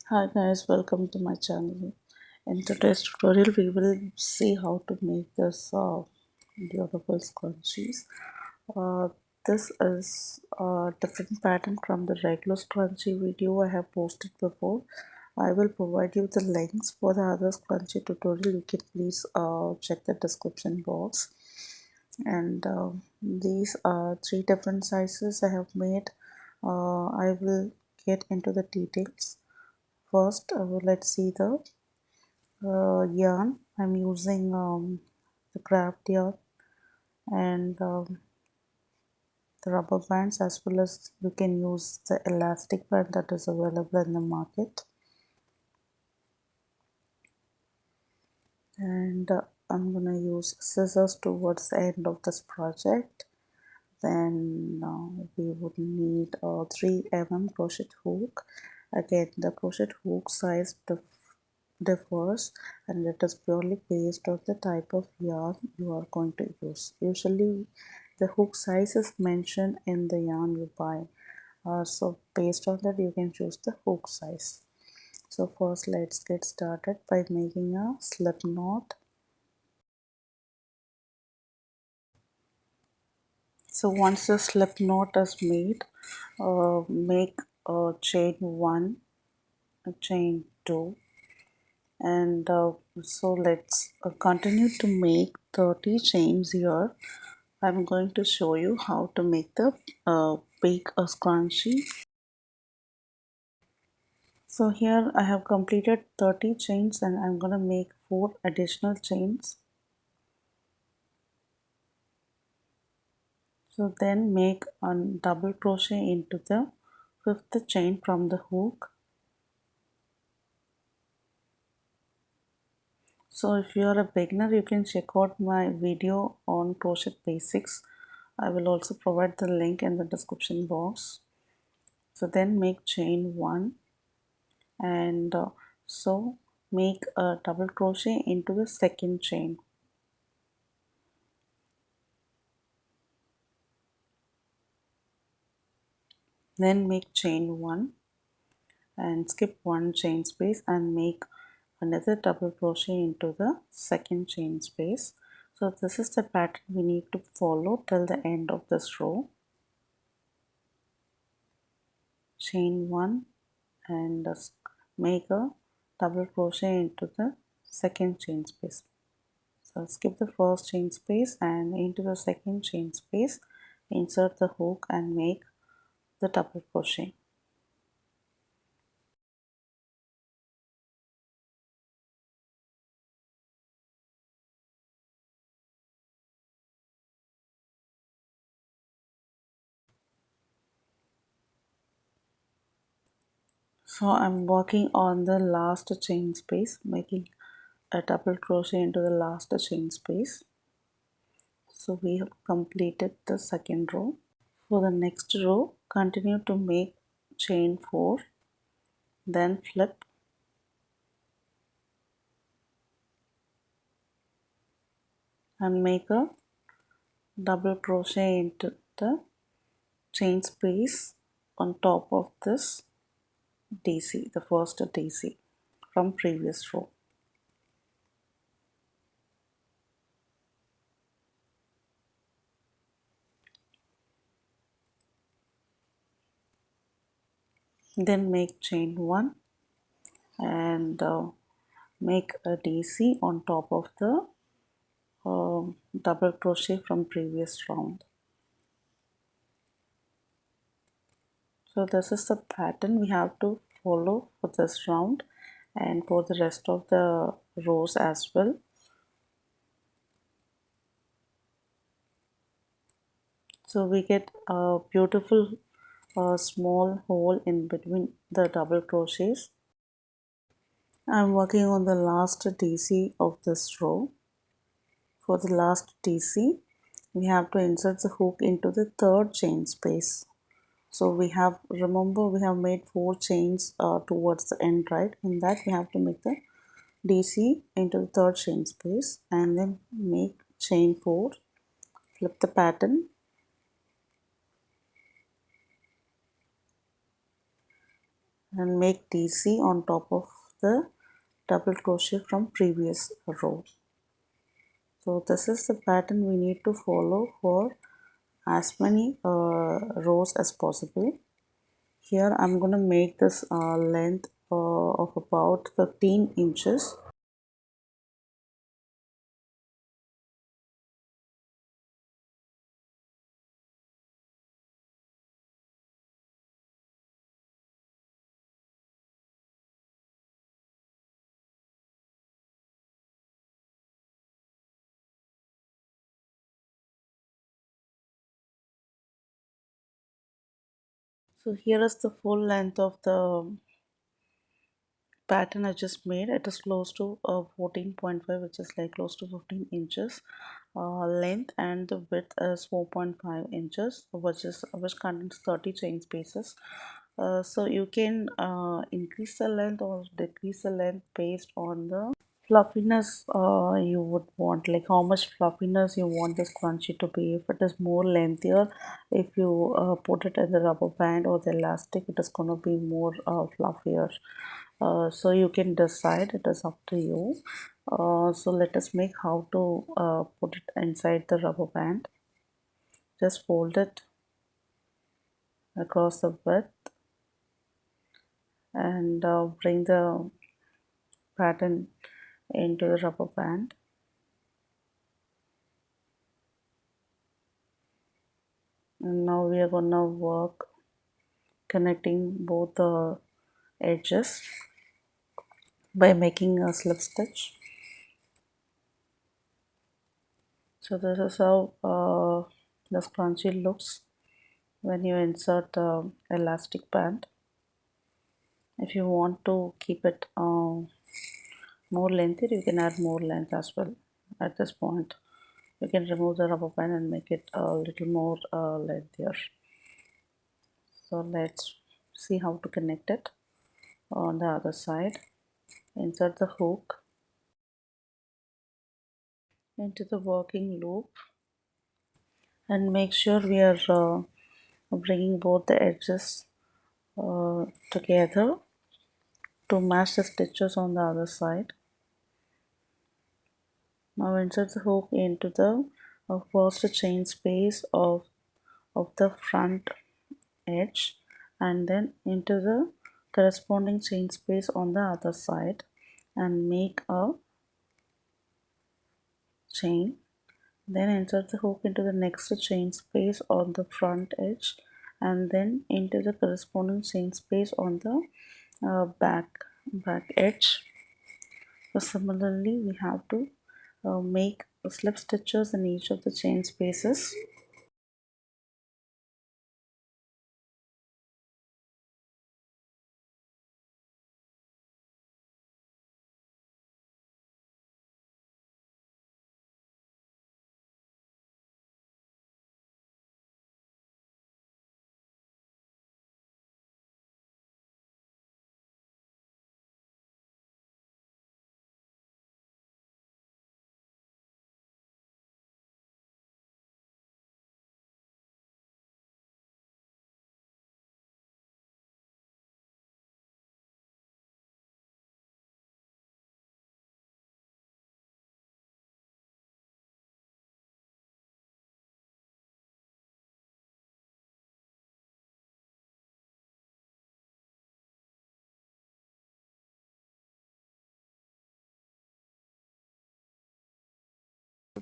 Hi guys, welcome to my channel. In today's tutorial, we will see how to make this beautiful scrunchies. Uh, this is a different pattern from the regular scrunchie video I have posted before. I will provide you the links for the other scrunchie tutorial. You can please check the description box. And these are three different sizes I have made. I will get into the details. First, let's see the yarn. I'm using the craft yarn and the rubber bands, as well as you can use the elastic band that is available in the market. And I'm gonna use scissors towards the end of this project. Then we would need a 3 mm crochet hook. Again, the crochet hook size differs, and it is purely based on the type of yarn you are going to use. Usually the hook size is mentioned in the yarn you buy, so based on that you can choose the hook size. So first let's get started by making a slip knot. So once the slip knot is made, make a chain 1, a chain 2, and so let's continue to make 30 chains here. I'm going to show you how to make the big scrunchie. So here I have completed 30 chains and I'm going to make 4 additional chains. So then make a double crochet into the 5th chain from the hook. So if you are a beginner, you can check out my video on crochet basics. I will also provide the link in the description box. So then make chain 1, and so make a double crochet into the 2nd chain. Then make chain 1 and skip 1 chain space and make another double crochet into the 2nd chain space. So this is the pattern we need to follow till the end of this row. Chain 1 and make a double crochet into the 2nd chain space. So skip the 1st chain space and into the 2nd chain space, insert the hook and make the double crochet. So I'm working on the last chain space, making a double crochet into the last chain space. So we have completed the 2nd row. For the next row, continue to make chain 4, then flip and make a double crochet into the chain space on top of this DC, the first DC from previous row. Then make chain 1 and make a DC on top of the double crochet from previous round. So this is the pattern we have to follow for this round and for the rest of the rows as well. So we get a beautiful small hole in between the double crochets. I'm working on the last DC of this row. For the last DC, we have to insert the hook into the 3rd chain space. So we have, remember we have made 4 chains towards the end, right? In that we have to make the DC into the 3rd chain space and then make chain 4, flip the pattern and make DC on top of the double crochet from previous row. So this is the pattern we need to follow for as many rows as possible. Here I'm going to make this length of about 15 inches. So here is the full length of the pattern I just made. It is close to 14.5, which is like close to 15 inches length, and the width is 4.5 inches, which contains 30 chain spaces. So you can increase the length or decrease the length based on the fluffiness you would want, like how much fluffiness you want this scrunchie to be. If it is more lengthier, if you put it in the rubber band or the elastic, it is going to be more fluffier. So you can decide, it is up to you. So let us make how to put it inside the rubber band. Just fold it across the width and bring the pattern into the rubber band. And now we are gonna work connecting both the edges by making a slip stitch. So this is how the scrunchie looks when you insert the elastic band. If you want to keep it more lengthy, you can add more length as well. At this point you can remove the rubber band and make it a little more lengthier. So let's see how to connect it. On the other side, insert the hook into the working loop and make sure we are bringing both the edges together to match the stitches on the other side. Now insert the hook into the first chain space of the front edge and then into the corresponding chain space on the other side and make a chain. Then insert the hook into the next chain space on the front edge and then into the corresponding chain space on the back edge. So similarly we have to make slip stitches in each of the chain spaces.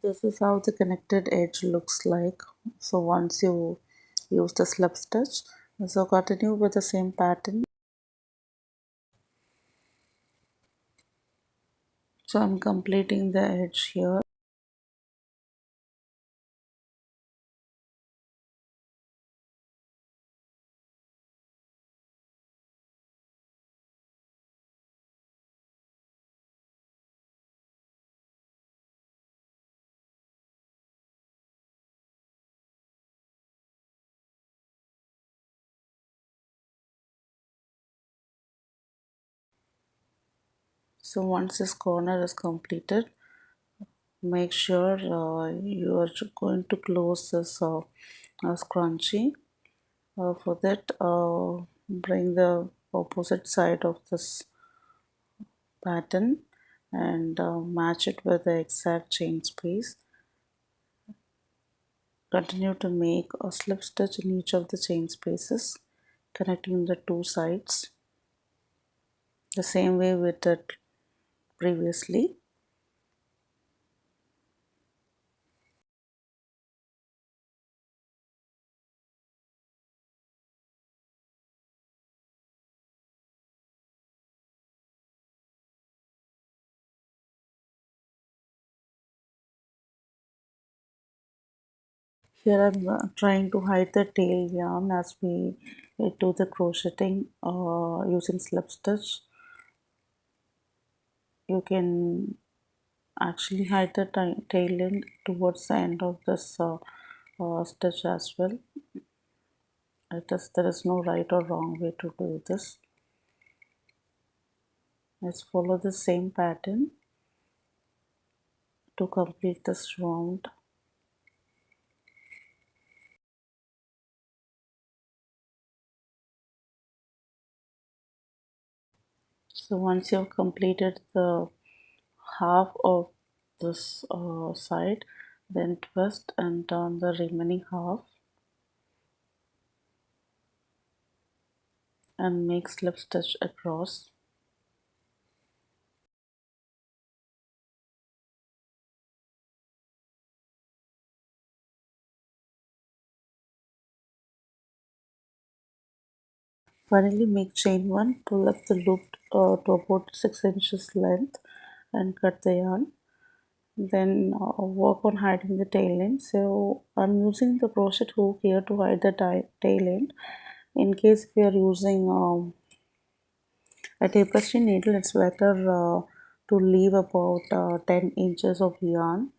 This is how the connected edge looks like. So once you use the slip stitch, so continue with the same pattern. So I'm completing the edge here. So once this corner is completed, make sure you are going to close this scrunchie. For that, bring the opposite side of this pattern and match it with the exact chain space. Continue to make a slip stitch in each of the chain spaces, connecting the two sides the same way we did previously. Here I'm trying to hide the tail yarn as we do the crocheting using slip stitch. You can actually hide the tail end towards the end of this stitch as well. There is no right or wrong way to do this. Let's follow the same pattern to complete this round. So once you've completed the half of this side, then twist and turn the remaining half and make slip stitch across. Finally make chain 1, pull up the loop to about 6 inches length and cut the yarn. Then work on hiding the tail end. So I'm using the crochet hook here to hide the tail end. In case if you are using a tapestry needle, it's better to leave about 10 inches of yarn.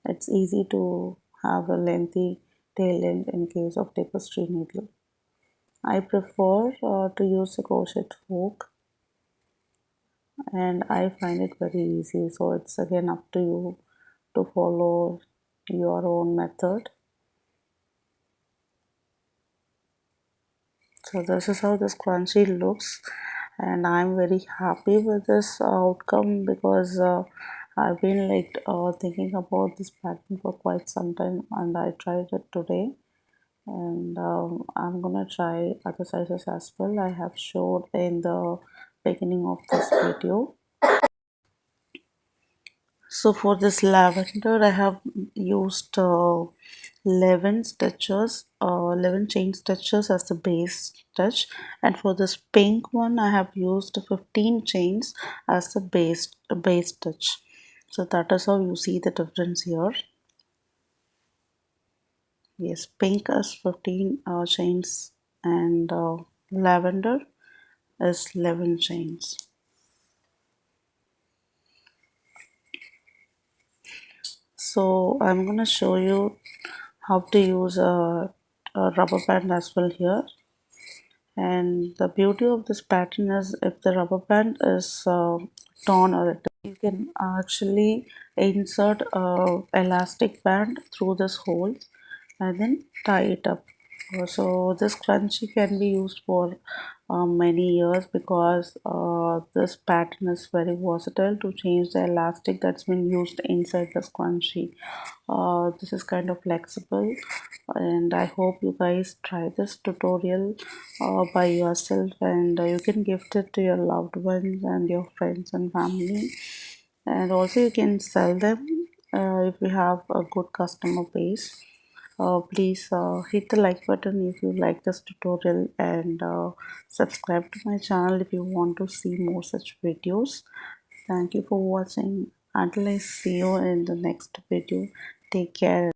It's easy to have a lengthy tail end in case of tapestry needle. I prefer to use the crochet hook, and I find it very easy. So it's again up to you to follow your own method. So this is how this scrunchie looks, and I'm very happy with this outcome because I've been like thinking about this pattern for quite some time, and I tried it today. And I'm gonna try other sizes as well. I have showed in the beginning of this video. So for this lavender, I have used 11 stitches, 11 chain stitches as the base stitch, and for this pink one, I have used 15 chains as the base stitch. So that is how you see the difference here. Yes, pink is 15 chains and lavender is 11 chains. So I'm going to show you how to use a rubber band as well here. And the beauty of this pattern is if the rubber band is torn or you can actually insert a elastic band through this hole and then tie it up. So this scrunchie can be used for many years because this pattern is very versatile to change the elastic that's been used inside the scrunchie. This is kind of flexible, and I hope you guys try this tutorial by yourself, and you can gift it to your loved ones and your friends and family, and also you can sell them if you have a good customer base. Please hit the like button if you like this tutorial, and subscribe to my channel if you want to see more such videos. Thank you for watching. Until I see you in the next video, take care.